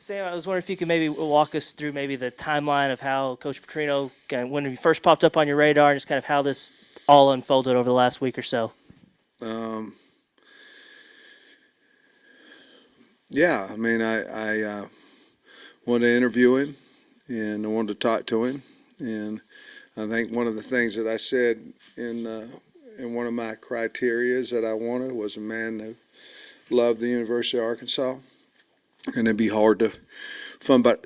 Sam, I was wondering if you could maybe walk us through maybe the timeline of how Coach Petrino, when he first popped up on your radar, and just kind of how this all unfolded over the last week or so. Um, yeah, I mean, I wanted to interview him and I wanted to talk to him. And I think one of the things that I said in one of my criterias that I wanted was a man who loved the University of Arkansas. And it'd be hard to find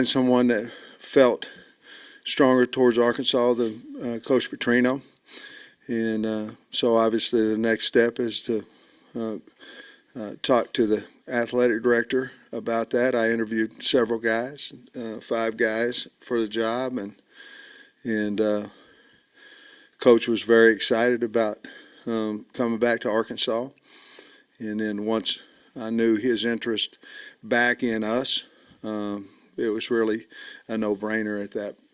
someone that felt stronger towards Arkansas than Coach Petrino. And so obviously the next step is to talk to the athletic director about that. I interviewed several guys, 5 guys for the job, and Coach was very excited about coming back to Arkansas. And then once I knew his interest back in us, it was really a no-brainer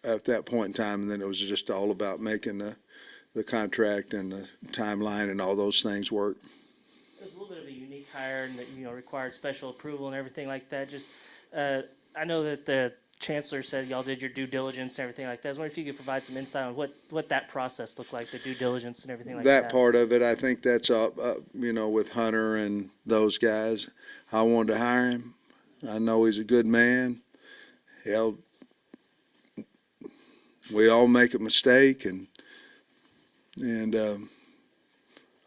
at that point in time. And then it was just all about making the contract and the timeline and all those things work. It was a little bit of a unique hire, and that required special approval and everything like that. Just I know that the chancellor said y'all did your due diligence and everything like that. I was wondering if you could provide some insight on what that process looked like, the due diligence and everything like that. That part of it, I think that's with Hunter and those guys. I wanted to hire him. I know he's a good man. Hell, we all make a mistake, and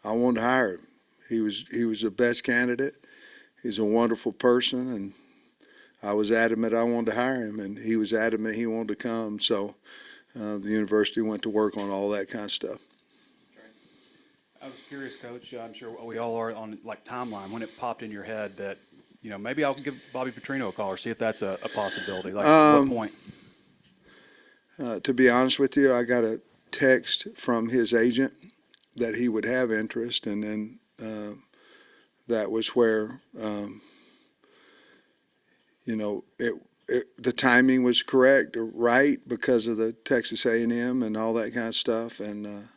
I wanted to hire him. He was the best candidate. He's a wonderful person, and I was adamant I wanted to hire him, and he was adamant he wanted to come. So the university went to work on all that kind of stuff. I was curious, Coach. I'm sure we all are on timeline when it popped in your head that maybe I'll give Bobby Petrino a call or see if that's a possibility. What point? To be honest with you, I got a text from his agent that he would have interest, and then that was where the timing was correct or right because of the Texas A&M and all that kind of stuff. And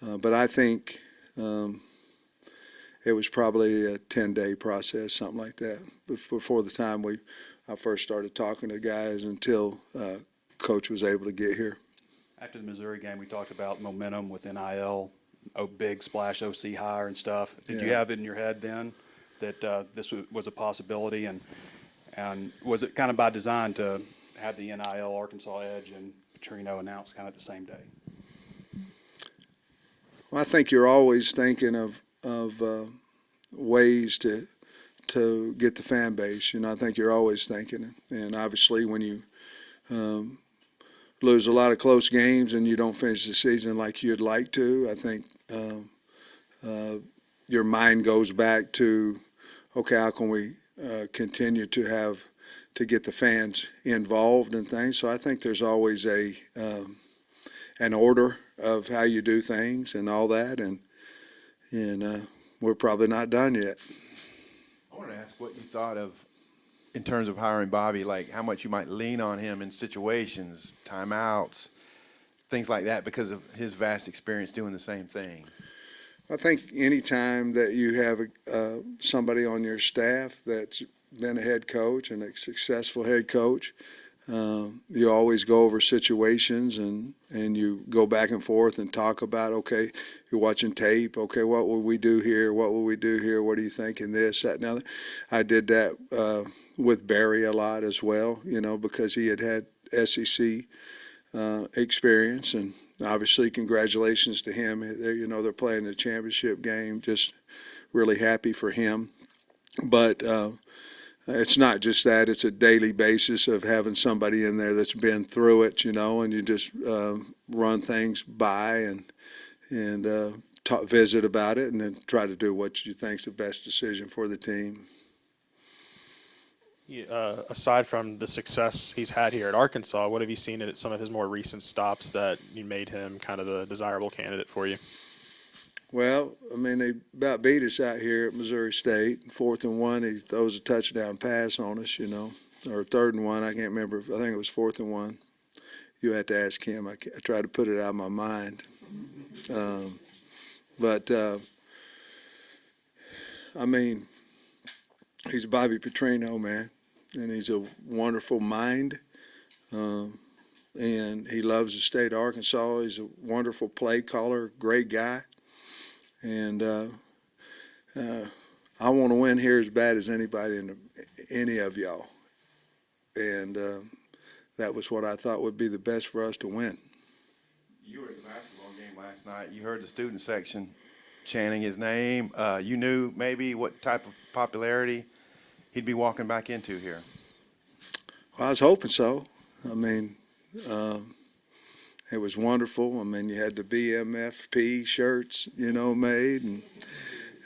but I think it was probably a 10-day process, something like that, before the time I first started talking to guys until Coach was able to get here. After the Missouri game, we talked about momentum with NIL, big splash OC hire and stuff. Did you have it in your head then that this was a possibility, and was it kind of by design to have the NIL Arkansas edge and Petrino announced kind of the same day? Well, I think you're always thinking of ways to get the fan base. I think you're always thinking, and obviously when you lose a lot of close games and you don't finish the season like you'd like to, I think your mind goes back to, okay, how can we continue to get the fans involved in things? So I think there's always an order of how you do things and all that, and we're probably not done yet. I want to ask what you thought of in terms of hiring Bobby, like how much you might lean on him in situations, timeouts, things like that, because of his vast experience doing the same thing. I think any time that you have somebody on your staff that's been a head coach and a successful head coach, you always go over situations and you go back and forth and talk about, okay, you're watching tape, okay, what will we do here? What will we do here? What do you think in this, that, and the other? I did that with Barry a lot as well, because he had SEC experience, and obviously congratulations to him. They're playing the championship game, just really happy for him. But it's not just that, it's a daily basis of having somebody in there that's been through it, and you just run things by and visit about it and then try to do what you think's the best decision for the team. Aside from the success he's had here at Arkansas, what have you seen at some of his more recent stops that made him kind of the desirable candidate for you? Well, I mean, they about beat us out here at Missouri State. 4th and 1, he throws a touchdown pass on us, or 3rd and 1. I can't remember. I think it was 4th and 1. You have to ask him. I tried to put it out of my mind. But I mean, he's Bobby Petrino, man. and he's a wonderful mind. And he loves the state of Arkansas. He's a wonderful play caller, great guy. And I want to win here as bad as anybody any of y'all. And that was what I thought would be the best for us to win. You were at the basketball game last night. You heard the student section chanting his name. You knew maybe what type of popularity he'd be walking back into here. Well, I was hoping so. I mean, it was wonderful. I mean, you had the BMFP shirts, made. And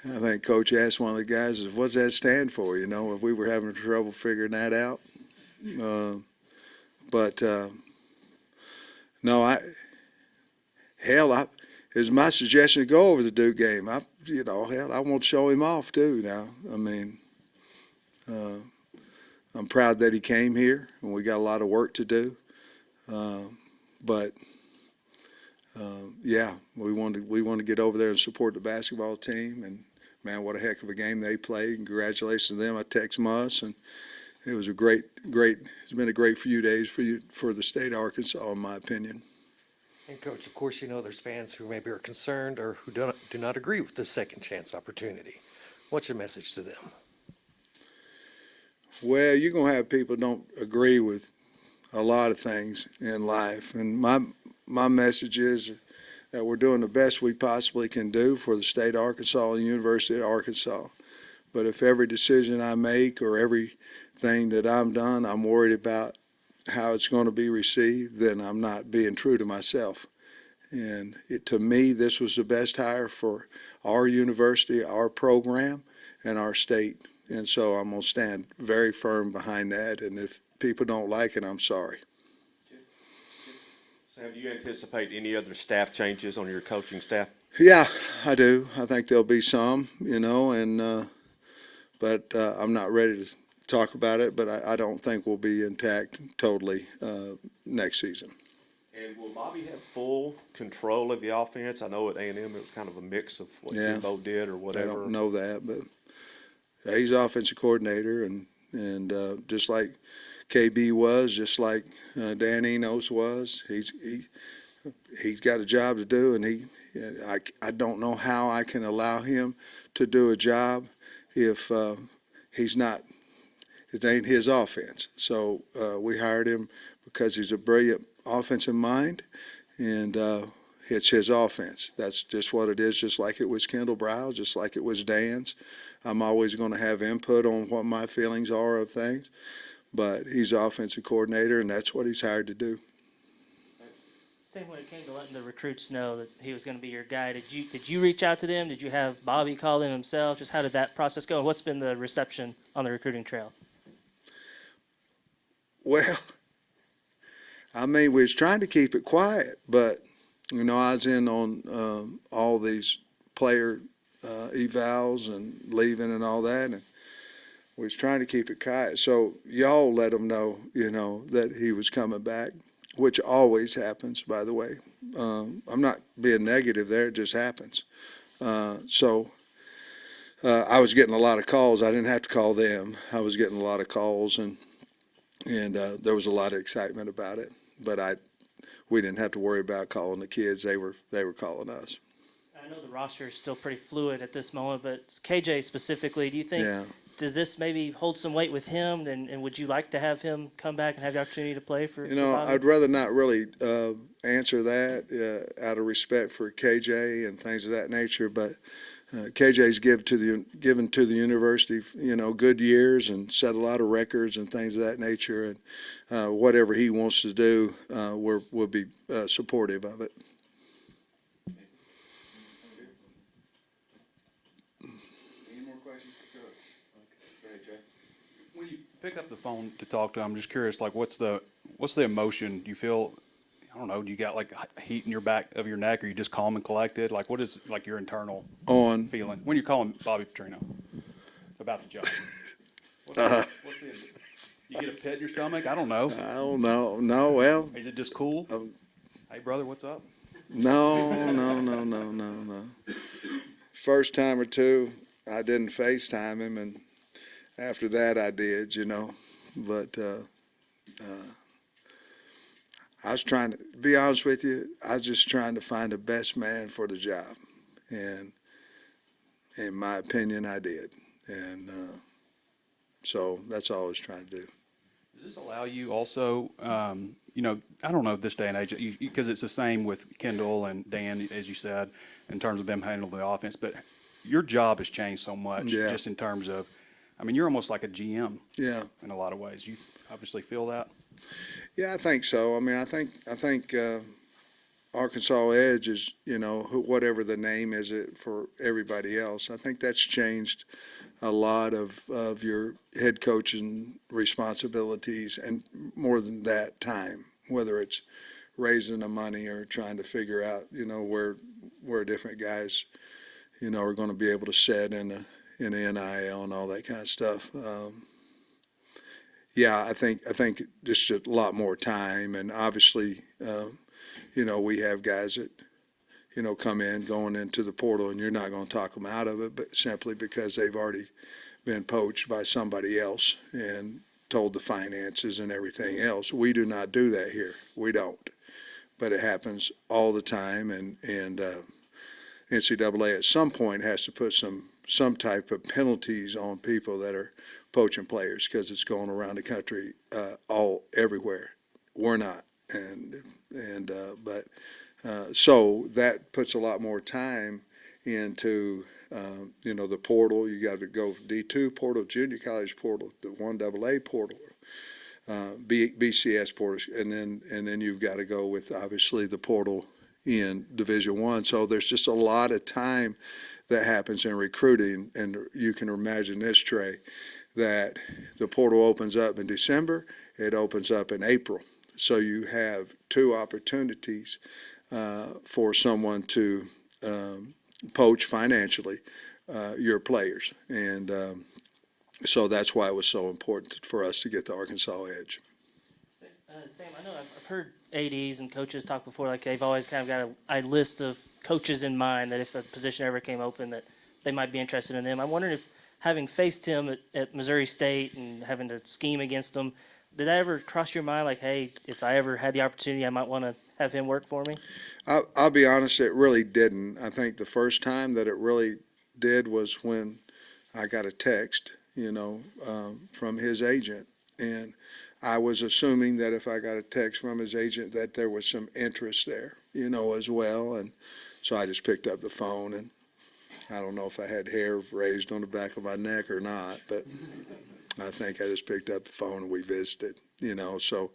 I think Coach asked one of the guys, what's that stand for? If we were having trouble figuring that out. But no, it was my suggestion to go over the Duke game. I want to show him off too now. I mean, I'm proud that he came here, and we got a lot of work to do. But yeah, we want to get over there and support the basketball team. And man, what a heck of a game they played! Congratulations to them. I text Muss, and it was a great. It's been a great few days for the state of Arkansas, in my opinion. And Coach, of course, there's fans who maybe are concerned or who do not agree with the second chance opportunity. What's your message to them? Well, you're going to have people who don't agree with a lot of things in life. And my message is that we're doing the best we possibly can do for the state of Arkansas and the University of Arkansas. But if every decision I make or everything that I'm done, I'm worried about how it's going to be received, then I'm not being true to myself. And to me, this was the best hire for our university, our program, and our state. And so I'm going to stand very firm behind that. And if people don't like it, I'm sorry. Sam, do you anticipate any other staff changes on your coaching staff? Yeah, I do. I think there'll be some, but I'm not ready to talk about it, but I don't think we'll be intact totally next season. And will Bobby have full control of the offense? I know at A&M it was kind of a mix of what Yeah. Jimbo did or I whatever. don't know that, but he's offensive coordinator, and just like KB was, just like Dan Enos was, he's got a job to do, and I don't know how I can allow him to do a job if he's not. It ain't his offense. So we hired him because he's a brilliant offensive mind, and it's his offense. That's just what it is, just like it was Kendall Browse, just like it was Dan's. I'm always going to have input on what my feelings are of things, but he's offensive coordinator, and that's what he's hired to do. Sam, when it came to letting the recruits know that he was going to be your guy, did you reach out to them? Did you have Bobby call them himself? Just how did that process go? And what's been the reception on the recruiting trail? Well, I mean, we was trying to keep it quiet, but, I was in on all these player evals and leaving and all that, and we was trying to keep it quiet. So y'all let him know, that he was coming back, which always happens, by the way. I'm not being negative there, it just happens. So I was getting a lot of calls. I didn't have to call them. I was getting a lot of calls, and there was a lot of excitement about it. But we didn't have to worry about calling the kids. They were calling us. I know the roster is still pretty fluid at this moment, but KJ specifically, do you think, Yeah. does this maybe hold some weight with him? And would you like to have him come back and have the opportunity to play for Bobby? I'd rather not really answer that out of respect for KJ and things of that nature. But KJ's given to the university, good years and set a lot of records and things of that nature. And whatever he wants to do, we'll be supportive of it. Any more questions for Coach? Okay, go ahead, Jay. When you pick up the phone to talk to him, I'm just curious, like, what's the emotion? Do you feel, I don't know, do you got like heat in your back of your neck, or you just calm and collected? Like, what is like your internal feeling when you're calling Bobby Petrino about the job? You get a pit in your stomach? I don't know. I don't know. No, well, Is it just cool? Hey, brother, what's up? no. First time or two, I didn't FaceTime him, and after that I did, but I was trying to be honest with you. I was just trying to find the best man for the job, and in my opinion, I did. And so that's all I was trying to do. Does this allow you also, you know, I don't know this day and age, because it's the same with Kendall and Dan, as you said, in terms of them handling the offense, but your job has changed so much Yeah. just in terms of, I mean, you're almost like a GM Yeah. in a lot of ways. You obviously feel that. Yeah, I think so. I mean, I think Arkansas Edge is, you know, whatever the name is it for everybody else. I think that's changed a lot of your head coaching responsibilities, and more than that, time. Whether it's raising the money or trying to figure out, you know, where different guys, you know, are going to be able to set in the NIL and all that kind of stuff. Yeah, I think just a lot more time, and obviously, you know, we have guys that, you know, come in going into the portal, and you're not going to talk them out of it, but simply because they've already been poached by somebody else and told the finances and everything else. We do not do that here. We don't, but it happens all the time, and NCAA at some point has to put some type of penalties on people that are poaching players, because it's going around the country everywhere. We're not, so that puts a lot more time into you know, the portal. You got to go D2 portal, junior college portal, the 1AA portal, BCS portal, and then you've got to go with obviously the portal in Division I. So there's just a lot of time that happens in recruiting, and you can imagine this, Trey, that the portal opens up in December, it opens up in April. So you have two opportunities for someone to poach financially your players. And so that's why it was so important for us to get the Arkansas Edge. Sam, I know I've heard ADs and coaches talk before, like they've always kind of got a list of coaches in mind that if a position ever came open that they might be interested in them. I'm wondering if, having faced him at Missouri State and having to scheme against him, did that ever cross your mind, like, hey, if I ever had the opportunity, I might want to have him work for me? I'll be honest, it really didn't. I think the first time that it really did was when I got a text, you know, from his agent. And I was assuming that if I got a text from his agent that there was some interest there, you know, as well. And so I just picked up the phone, and I don't know if I had hair raised on the back of my neck or not, but I think I just picked up the phone and we visited, you know. So,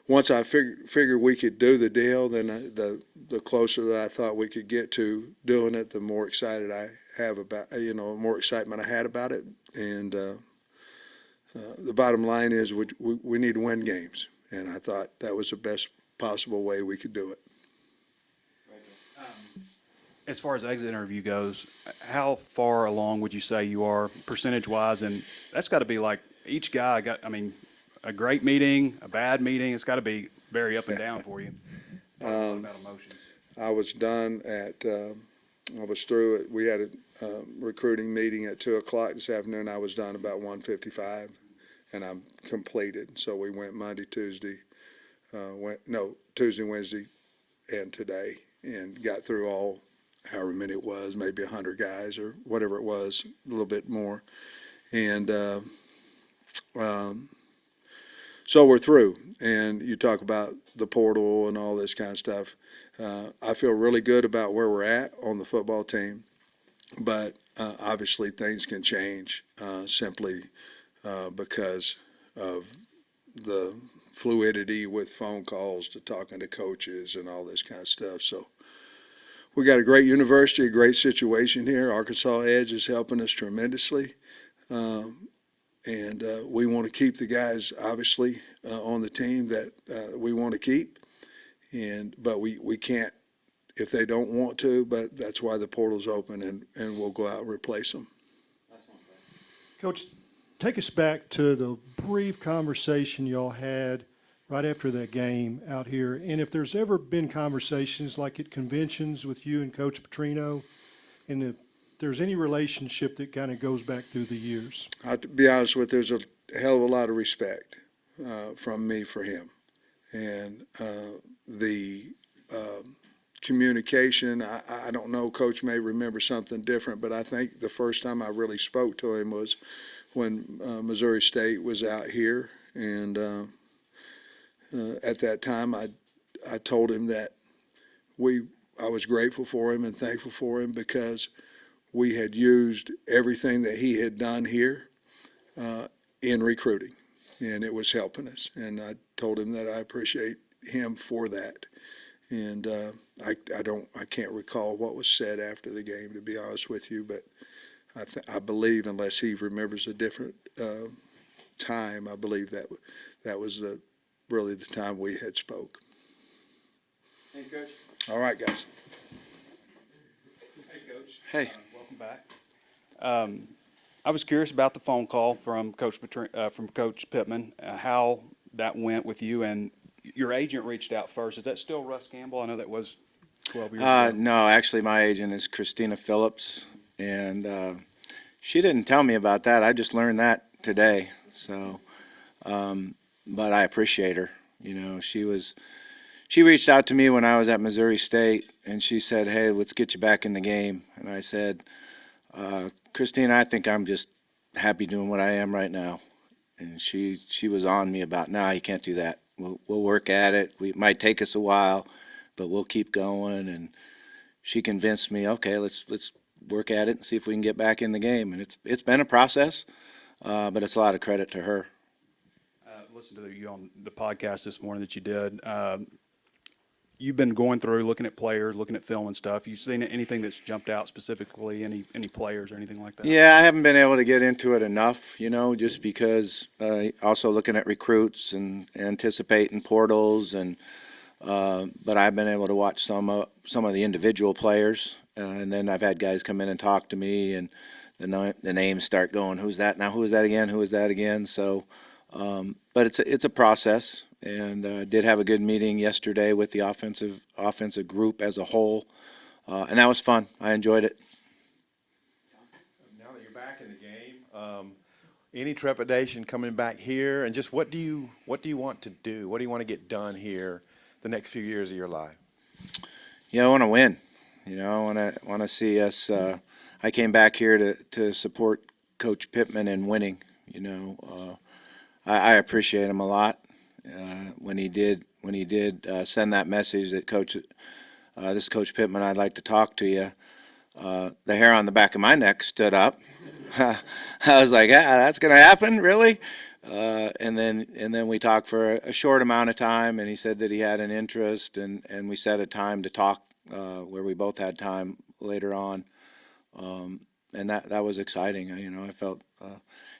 once I figured we could do the deal, then the closer that I thought we could get to doing it, the more excited I have about, you know, more excitement I had about it. And the bottom line is we need to win games, and I thought that was the best possible way we could do it. As far as the exit interview goes, how far along would you say you are percentage-wise? And that's got to be like each guy got, I mean, a great meeting, a bad meeting. It's got to be very up and down for you. Talk a lot about emotions. I was done I was through it. We had a recruiting meeting at 2:00 this afternoon. I was done about 1:55, and I'm completed. So we went Monday, Tuesday, Tuesday, Wednesday, and today, and got through all, however many it was, maybe 100 guys or whatever it was, a little bit more. And so we're through. And you talk about the portal and all this kind of stuff. I feel really good about where we're at on the football team, but obviously things can change simply because of the fluidity with phone calls to talking to coaches and all this kind of stuff. So we got a great university, a great situation here. Arkansas Edge is helping us tremendously. And we want to keep the guys, obviously, on the team that we want to keep. But we can't if they don't want to, but that's why the portal's open, and we'll go out and replace them. Coach, take us back to the brief conversation y'all had right after that game out here. And if there's ever been conversations like at conventions with you and Coach Petrino in the there's any relationship that kind of goes back through the years. To be honest with you, there's a hell of a lot of respect from me for him. And the communication, I don't know, Coach may remember something different, but I think the first time I really spoke to him was when Missouri State was out here. And at that time, I told him that I was grateful for him and thankful for him because we had used everything that he had done here in recruiting, and it was helping us. And I told him that I appreciate him for that. And I can't recall what was said after the game, to be honest with you, but I believe, unless he remembers a different time, I believe that was really the time we had spoke. Thank you, Coach. All right, guys. Hey, Coach. Hey. Welcome back. I was curious about the phone call from Coach Pittman, how that went with you, and your agent reached out first. Is that still Russ Campbell? I know that was 12 years ago. No, actually, my agent is Christina Phillips, and she didn't tell me about that. I just learned that today. So, but I appreciate her. You know, she reached out to me when I was at Missouri State, and she said, "Hey, let's get you back in the game." And I said, "Christina, I think I'm just happy doing what I am right now." And she was on me about, "No, you can't do that. We'll work at it. It might take us a while, but we'll keep going." And she convinced me, "Okay, let's work at it and see if we can get back in the game." And it's been a process, but it's a lot of credit to her. Listened to you on the podcast this morning that you did. You've been going through, looking at players, looking at film and stuff. You seen anything that's jumped out specifically, any players or anything like that? Yeah, I haven't been able to get into it enough, you know, just because also looking at recruits and anticipating portals, and but I've been able to watch some of the individual players, and then I've had guys come in and talk to me, and the names start going, "Who's that now? Who is that again? Who is that again?" So, but it's a process. And did have a good meeting yesterday with the offensive group as a whole, and that was fun. I enjoyed it. Now that you're back in the game, any trepidation coming back here, and just what do you want to do? What do you want to get done here the next few years of your life? Yeah, I want to win. You know, I want to see us. I came back here to support Coach Pittman in winning. You know, I appreciate him a lot. When he did send that message that this is Coach Pittman, I'd like to talk to you. The hair on the back of my neck stood up. I was like, that's gonna happen, really? And then we talked for a short amount of time, and he said that he had an interest, and we set a time to talk where we both had time later on, and that was exciting. You know, I felt.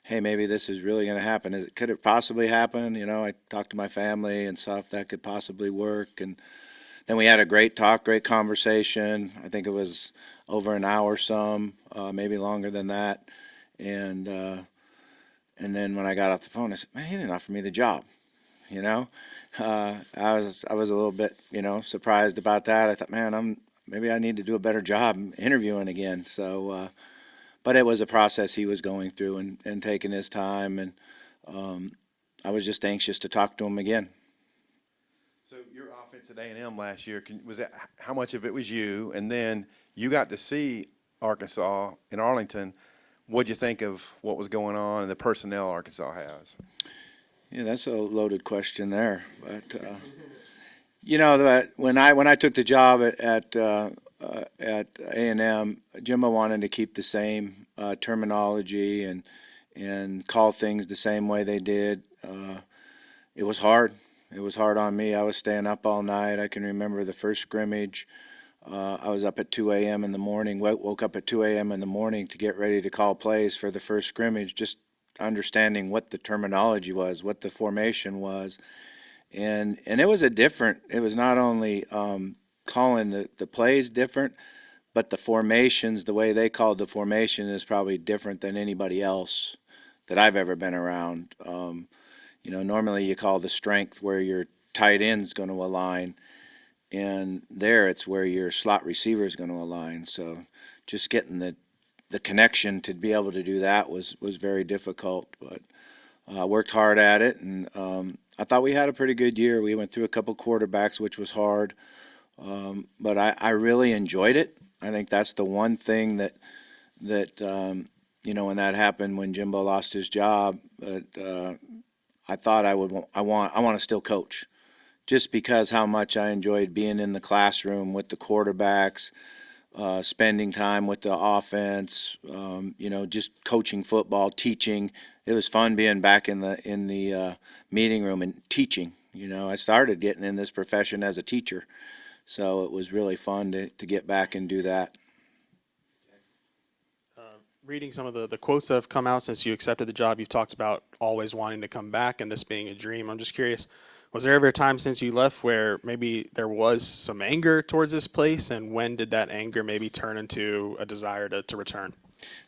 Hey, maybe this is really going to happen. Could it possibly happen? You know, I talked to my family and saw if that could possibly work. And then we had a great talk, great conversation. I think it was over an hour some, maybe longer than that. And then when I got off the phone, I said, "Man, he didn't offer me the job." You know, I was a little bit, you know, surprised about that. I thought, man, maybe I need to do a better job interviewing again. So. But it was a process he was going through and taking his time, and I was just anxious to talk to him again. So your offense at A&M last year, how much of it was you? And then you got to see Arkansas in Arlington. What'd you think of what was going on and the personnel Arkansas has? Yeah, that's a loaded question there. But you know, that when I took the job at A&M, Jimbo wanted to keep the same terminology and call things the same way they did. It was hard. It was hard on me. I was staying up all night. I can remember the first scrimmage. I was up at 2 a.m. in the morning, woke up at 2 a.m. in the morning to get ready to call plays for the first scrimmage, just understanding what the terminology was, what the formation was. And it was it was not only calling the plays different, but the formations, the way they called the formation is probably different than anybody else that I've ever been around. You know, normally you call the strength where your tight end's going to align, and there it's where your slot receiver is going to align. So just getting the the connection to be able to do that was very difficult, but worked hard at it, and I thought we had a pretty good year. We went through a couple quarterbacks, which was hard, but I really enjoyed it. I think that's the one thing that when that happened, when Jimbo lost his job, but I thought I want to still coach, just because how much I enjoyed being in the classroom with the quarterbacks, spending time with the offense, just coaching football, teaching. It was fun being back in the meeting room and teaching. I started getting in this profession as a teacher, so it was really fun to get back and do that. Reading some of the quotes that have come out since you accepted the job, you've talked about always wanting to come back and this being a dream. I'm just curious, was there ever a time since you left where maybe there was some anger towards this place, and when did that anger maybe turn into a desire to return?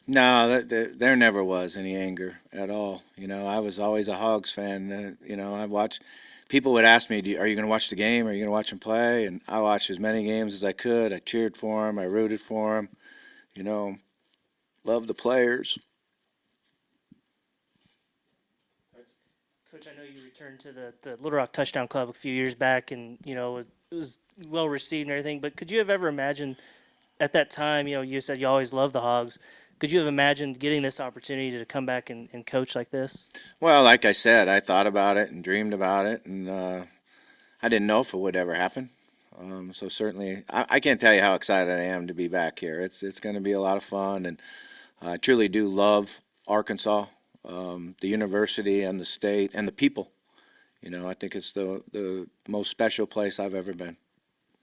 No, there never was any anger at all. I was always a Hogs fan. I watched. People would ask me, "Are you going to watch the game? Are you going to watch them play?" And I watched as many games as I could. I cheered for them. I rooted for them. Loved the players. Coach, I know you returned to the Little Rock Touchdown Club a few years back, and it was well received and everything. But could you have ever imagined at that time? You said you always loved the Hogs. Could you have imagined getting this opportunity to come back and coach like this? Well, like I said, I thought about it and dreamed about it, and I didn't know if it would ever happen. So certainly, I can't tell you how excited I am to be back here. It's going to be a lot of fun, and I truly do love Arkansas, the university and the state and the people. I think it's the most special place I've ever been.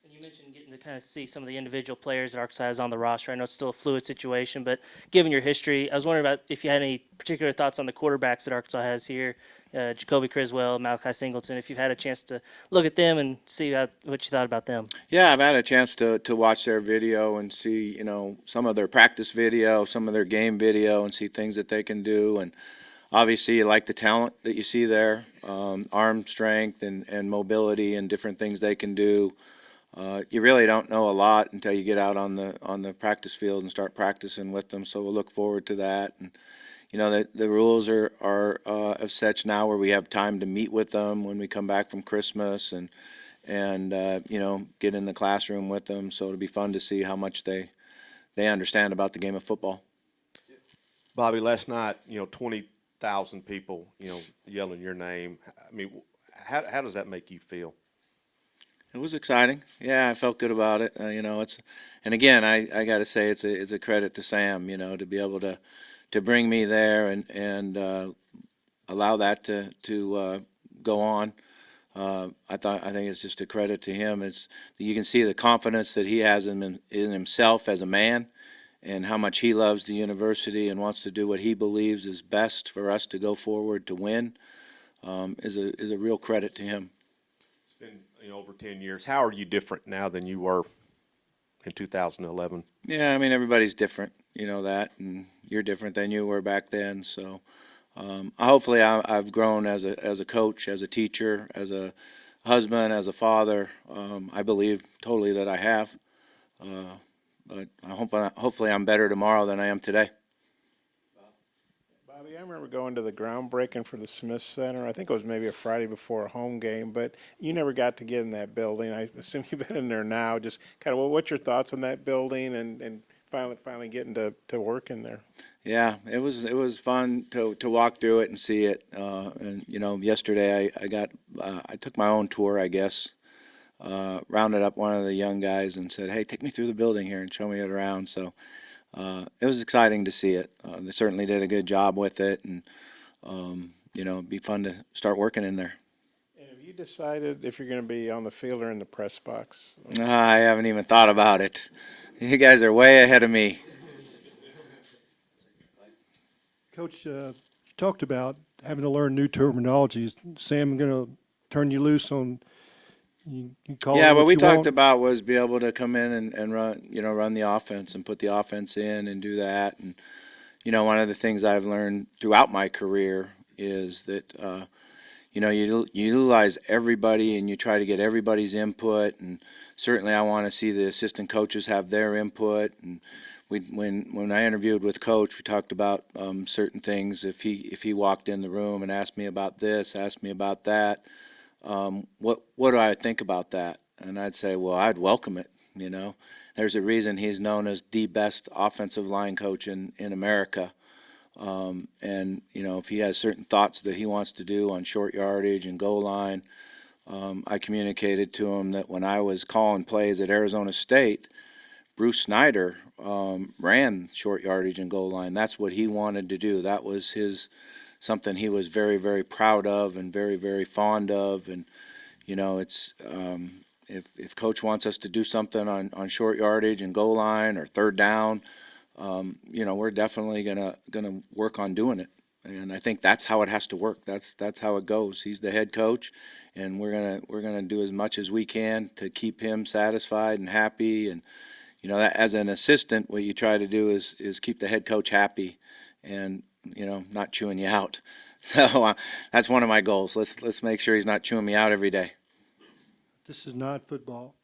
And you mentioned getting to kind of see some of the individual players that Arkansas has on the roster. I know it's still a fluid situation, but given your history, I was wondering about if you had any particular thoughts on the quarterbacks that Arkansas has here, Jacoby Criswell, Malachi Singleton, if you've had a chance to look at them and see what you thought about them. Yeah, I've had a chance to watch their video and see, some of their practice video, some of their game video, and see things that they can do. And obviously, you like the talent that you see there, arm strength and mobility and different things they can do. You really don't know a lot until you get out on the practice field and start practicing with them. So we'll look forward to that. And the rules are of such now where we have time to meet with them when we come back from Christmas and get in the classroom with them. So it'll be fun to see how much they understand about the game of football. Bobby, last night, 20,000 people, yelling your name. I mean, how does that make you feel? It was exciting. Yeah, I felt good about it. And again, I got to say it's a credit to Sam, to be able to bring me there and allow that to go on. I think it's just a credit to him. You can see the confidence that he has in himself as a man, and how much he loves the university and wants to do what he believes is best for us to go forward to win. Is a real credit to him. It's been over 10 years. How are you different now than you were in 2011? Yeah, I mean, everybody's different, that, and you're different than you were back then. So hopefully I've grown as a coach, as a teacher, as a husband, as a father. I believe totally that I have. But hopefully I'm better tomorrow than I am today. Bobby, I remember going to the groundbreaking for the Smith Center. I think it was maybe a Friday before a home game, but you never got to get in that building. I assume you've been in there now. Just kind of, what's your thoughts on that building and finally getting to work in there? Yeah, it was fun to walk through it and see it. And yesterday I took my own tour, I guess. Rounded up one of the young guys and said, "Hey, take me through the building here and show me it around." So it was exciting to see it. They certainly did a good job with it, and it'd be fun to start working in there. And have you decided if you're going to be on the field or in the press box? I haven't even thought about it. You guys are way ahead of me. Coach, you talked about having to learn new terminologies. Sam going to turn you loose on you call Yeah, it what we you talked want? about was be able to come in and run the offense and put the offense in and do that. And one of the things I've learned throughout my career is that you utilize everybody and you try to get everybody's input. And certainly I want to see the assistant coaches have their input. And when I interviewed with Coach, we talked about certain things. If he walked in the room and asked me about this, asked me about that, what do I think about that? And I'd say, well, I'd welcome it. You know, there's a reason he's known as the best offensive line coach in America. And you know, if he has certain thoughts that he wants to do on short yardage and goal line, I communicated to him that when I was calling plays at Arizona State, Bruce Snyder ran short yardage and goal line. That's what he wanted to do. That was something he was very, very proud of and very, very fond of. And you know, it's if Coach wants us to do something on short yardage and goal line or third down, you know, we're definitely gonna work on doing it. And I think that's how it has to work. That's how it goes. He's the head coach, and we're gonna do as much as we can to keep him satisfied and happy. And you know, that, as an assistant, what you try to do is keep the head coach happy, and you know, not chewing you out. So that's one of my goals. Let's make sure he's not chewing me out every day. This is not football.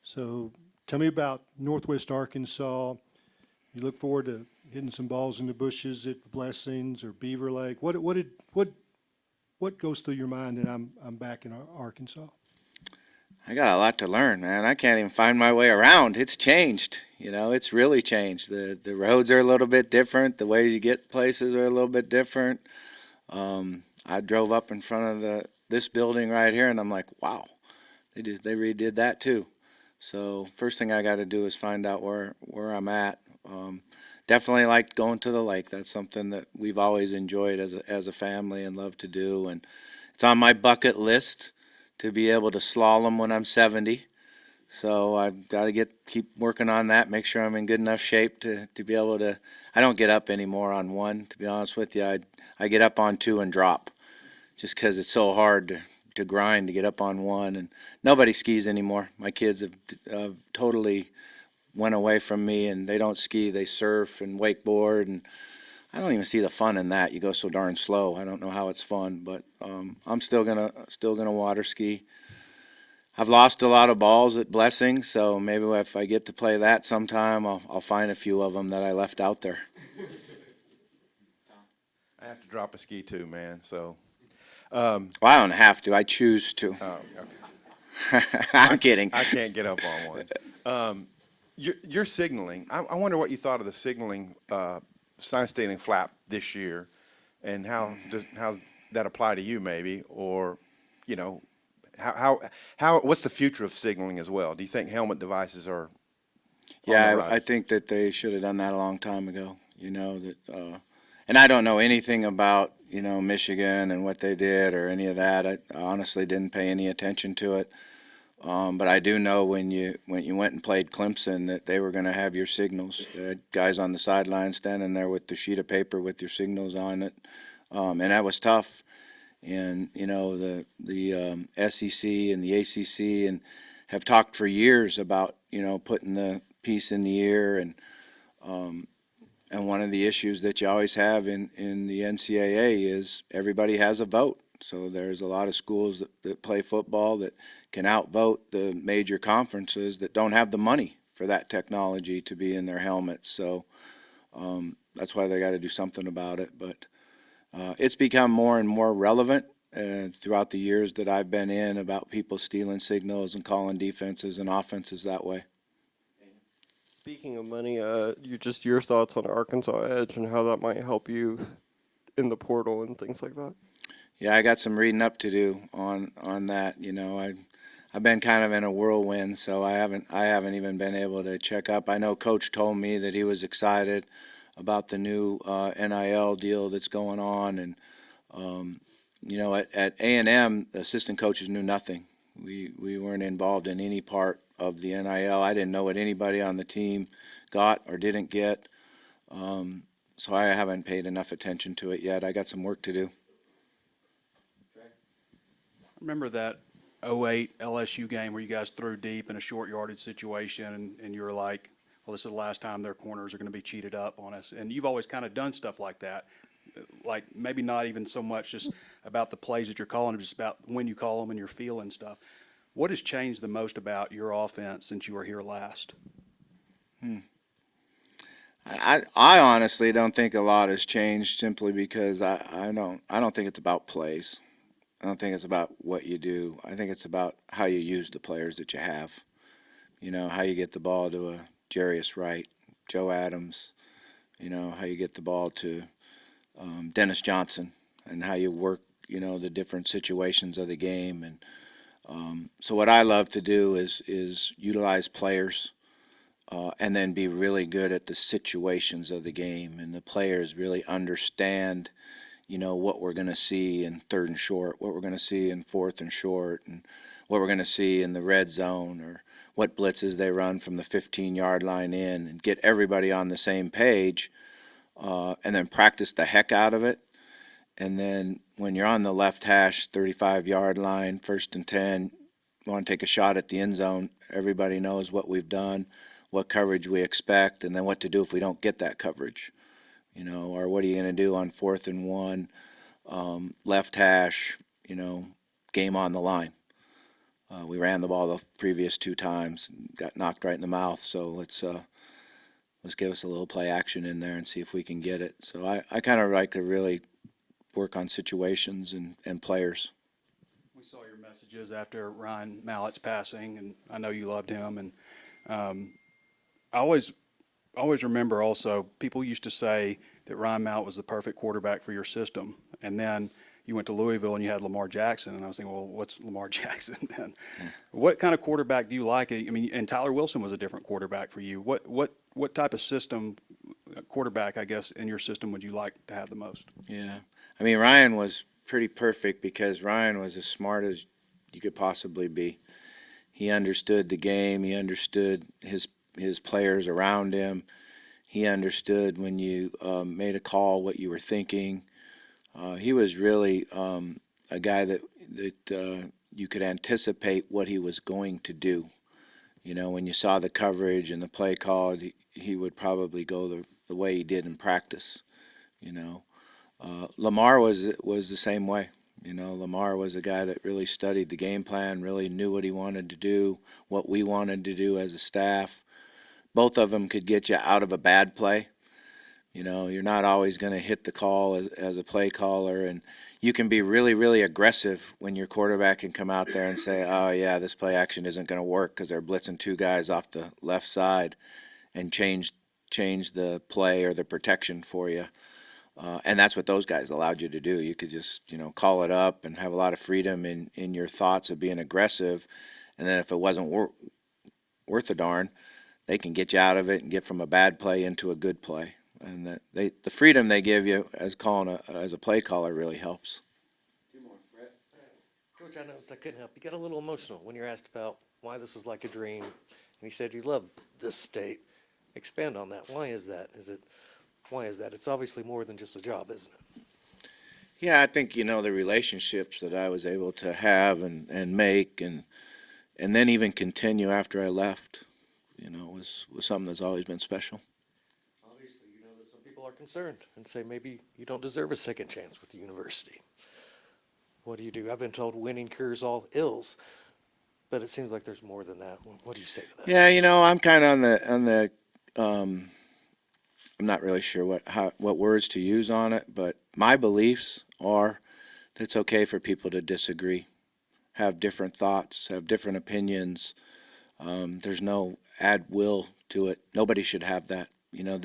So tell me about Northwest Arkansas. You look forward to hitting some balls in the bushes at Blessings or Beaver Lake. What goes through your mind that I'm back in Arkansas? I got a lot to learn, man. I can't even find my way around. It's changed. You know, it's really changed. The roads are a little bit different. The way you get places are a little bit different. I drove up in front of this building right here, and I'm like, wow, they redid that too. So first thing I got to do is find out where I'm at. Definitely like going to the lake. That's something that we've always enjoyed as a family and love to do. And it's on my bucket list to be able to slalom when I'm 70. So I've got to keep working on that, make sure I'm in good enough shape to be able to. I don't get up anymore on one, to be honest with you. I get up on two and drop just because it's so hard to grind to get up on one. And nobody skis anymore. My kids have totally went away from me, and they don't ski. They surf and wakeboard, and I don't even see the fun in that. You go so darn slow. I don't know how it's fun, but I'm still gonna water ski. I've lost a lot of balls at Blessings, so maybe if I get to play that sometime, I'll find a few of them that I left out there. I have to drop a ski too, man. So. Well, I don't have to. I choose to. Oh, okay. I'm kidding. I can't get up on one. Your signaling. I wonder what you thought of the signaling, sign stealing flap this year, and how that apply to you, maybe, or you know, how what's the future of signaling as well? Do you think helmet devices are? Yeah, I think that they should have done that a long time ago. You know that, and I don't know anything about Michigan and what they did or any of that. I honestly didn't pay any attention to it. But I do know when you went and played Clemson that they were going to have your signals. Guys on the sideline standing there with the sheet of paper with your signals on it, and that was tough. And the SEC and the ACC and have talked for years about putting the piece in the ear, and one of the issues that you always have in the NCAA is everybody has a vote. So there's a lot of schools that play football that can outvote the major conferences that don't have the money for that technology to be in their helmets. So that's why they got to do something about it. But it's become more and more relevant throughout the years that I've been in about people stealing signals and calling defenses and offenses that way. Speaking of money, your thoughts on Arkansas Edge and how that might help you in the portal and things like that. Yeah, I got some reading up to do on that. I've been kind of in a whirlwind, so I haven't even been able to check up. I know Coach told me that he was excited about the new NIL deal that's going on, and at A&M, the assistant coaches knew nothing. We weren't involved in any part of the NIL. I didn't know what anybody on the team got or didn't get, so I haven't paid enough attention to it yet. I got some work to do. Remember that 08 LSU game where you guys threw deep in a short yardage situation, and you were like, well, this is the last time their corners are going to be cheated up on us. And you've always kind of done stuff like that, like maybe not even so much just about the plays that you're calling, just about when you call them and your feel and stuff. What has changed the most about your offense since you were here last? I honestly don't think a lot has changed simply because I don't think it's about plays. I don't think it's about what you do. I think it's about how you use the players that you have. You know, how you get the ball to a Jarius Wright, Joe Adams, you know, how you get the ball to Dennis Johnson, and how you work, you know, the different situations of the game. And so what I love to do is utilize players and then be really good at the situations of the game, and the players really understand, you know, what we're going to see in third and short, what we're going to see in fourth and short, and what we're going to see in the red zone, or what blitzes they run from the 15-yard line in, and get everybody on the same page, and then practice the heck out of it. And then when you're on the left hash, 35-yard line, 1st and 10, you want to take a shot at the end zone. Everybody knows what we've done, what coverage we expect, and then what to do if we don't get that coverage. You know, or what are you going to do on 4th and 1, left hash, you know, game on the line. We ran the ball the previous 2 times, got knocked right in the mouth, so let's give us a little play action in there and see if we can get it. So I kind of like to really work on situations and players. We saw your messages after Ryan Mallett's passing, and I know you loved him. And I always remember also people used to say that Ryan Mallett was the perfect quarterback for your system. And then you went to Louisville and you had Lamar Jackson, and I was thinking, well, what's Lamar Jackson then? What kind of quarterback do you like? I mean, and Tyler Wilson was a different quarterback for you. What type of system, quarterback, I guess, in your system would you like to have the most? Yeah. I mean, Ryan was pretty perfect because Ryan was as smart as you could possibly be. He understood the game. He understood his players around him. He understood when you made a call what you were thinking. He was really a guy that you could anticipate what he was going to do. You know, when you saw the coverage and the play called, he would probably go the way he did in practice. You know, Lamar was the same way. You know, Lamar was a guy that really studied the game plan, really knew what he wanted to do, what we wanted to do as a staff. Both of them could get you out of a bad play. You know, you're not always going to hit the call as a play caller, and you can be really, really aggressive when your quarterback can come out there and say, oh, yeah, this play action isn't going to work because they're blitzing 2 guys off the left side, and change the play or the protection for you. And that's what those guys allowed you to do. You could just, you know, call it up and have a lot of freedom in your thoughts of being aggressive. And then if it wasn't worth a darn, they can get you out of it and get from a bad play into a good play. And the freedom they give you as a play caller really helps. Coach, I noticed I couldn't help. You got a little emotional when you're asked about why this is like a dream. And you said you love this state. Expand on that. Why is that? Why is that? It's obviously more than just a job, isn't it? Yeah, I think, you know, the relationships that I was able to have and make and then even continue after I left, you know, was something that's always been special. Obviously, you know that some people are concerned and say maybe you don't deserve a second chance with the university. What do you do? I've been told winning cures all ills, but it seems like there's more than that. What do you say to that? Yeah, you know, I'm kind of on the I'm not really sure what words to use on it, but my beliefs are that it's okay for people to disagree, have different thoughts, have different opinions. There's no ad will to it. Nobody should have that. You know,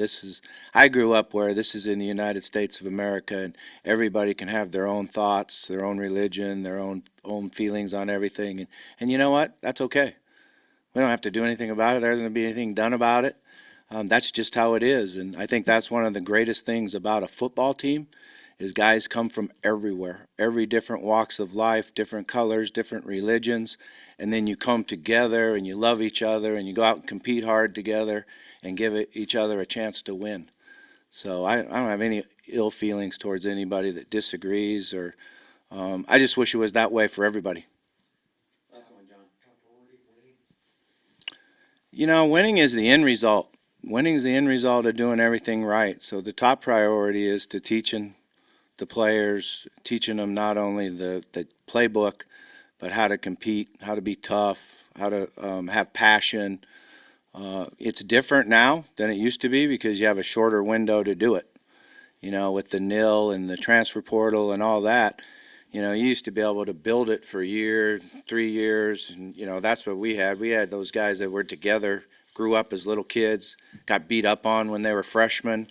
I grew up where this is in the United States of America, and everybody can have their own thoughts, their own religion, their own feelings on everything. And you know what? That's okay. We don't have to do anything about it. There's going to be anything done about it. That's just how it is. And I think that's one of the greatest things about a football team is guys come from everywhere, every different walks of life, different colors, different religions, and then you come together and you love each other and you go out and compete hard together and give each other a chance to win. So I don't have any ill feelings towards anybody that disagrees, or I just wish it was that way for everybody. You know, winning is the end result. Winning is the end result of doing everything right. So the top priority is to teaching the players, teaching them not only the playbook, but how to compete, how to be tough, how to have passion, It's different now than it used to be because you have a shorter window to do it. You know, with the NIL and the transfer portal and all that, you know, you used to be able to build it for a year, 3 years, and, you know, that's what we had. We had those guys that were together, grew up as little kids, got beat up on when they were freshmen.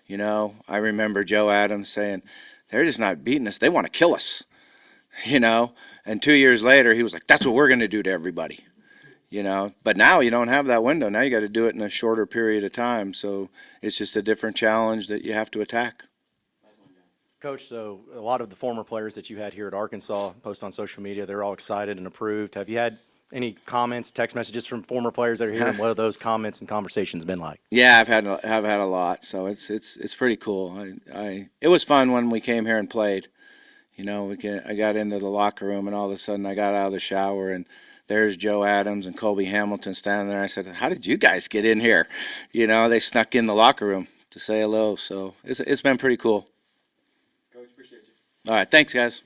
You know, I remember Joe Adams saying, they're just not beating us, they want to kill us, you know, and 2 years later, he was like, that's what we're going to do to everybody. You know, but now you don't have that window. Now you got to do it in a shorter period of time. So it's just a different challenge that you have to attack. Coach, so a lot of the former players that you had here at Arkansas post on social media, they're all excited and approved. Have you had any comments, text messages from former players that are here, and what have those comments and conversations been like? Yeah, I've had a lot. So it's pretty cool. It was fun when we came here and played. You know, I got into the locker room and all of a sudden I got out of the shower and there's Joe Adams and Colby Hamilton standing there. I said, how did you guys get in here? You know, they snuck in the locker room to say hello. So it's been pretty cool. Coach, appreciate you. All right, thanks, guys.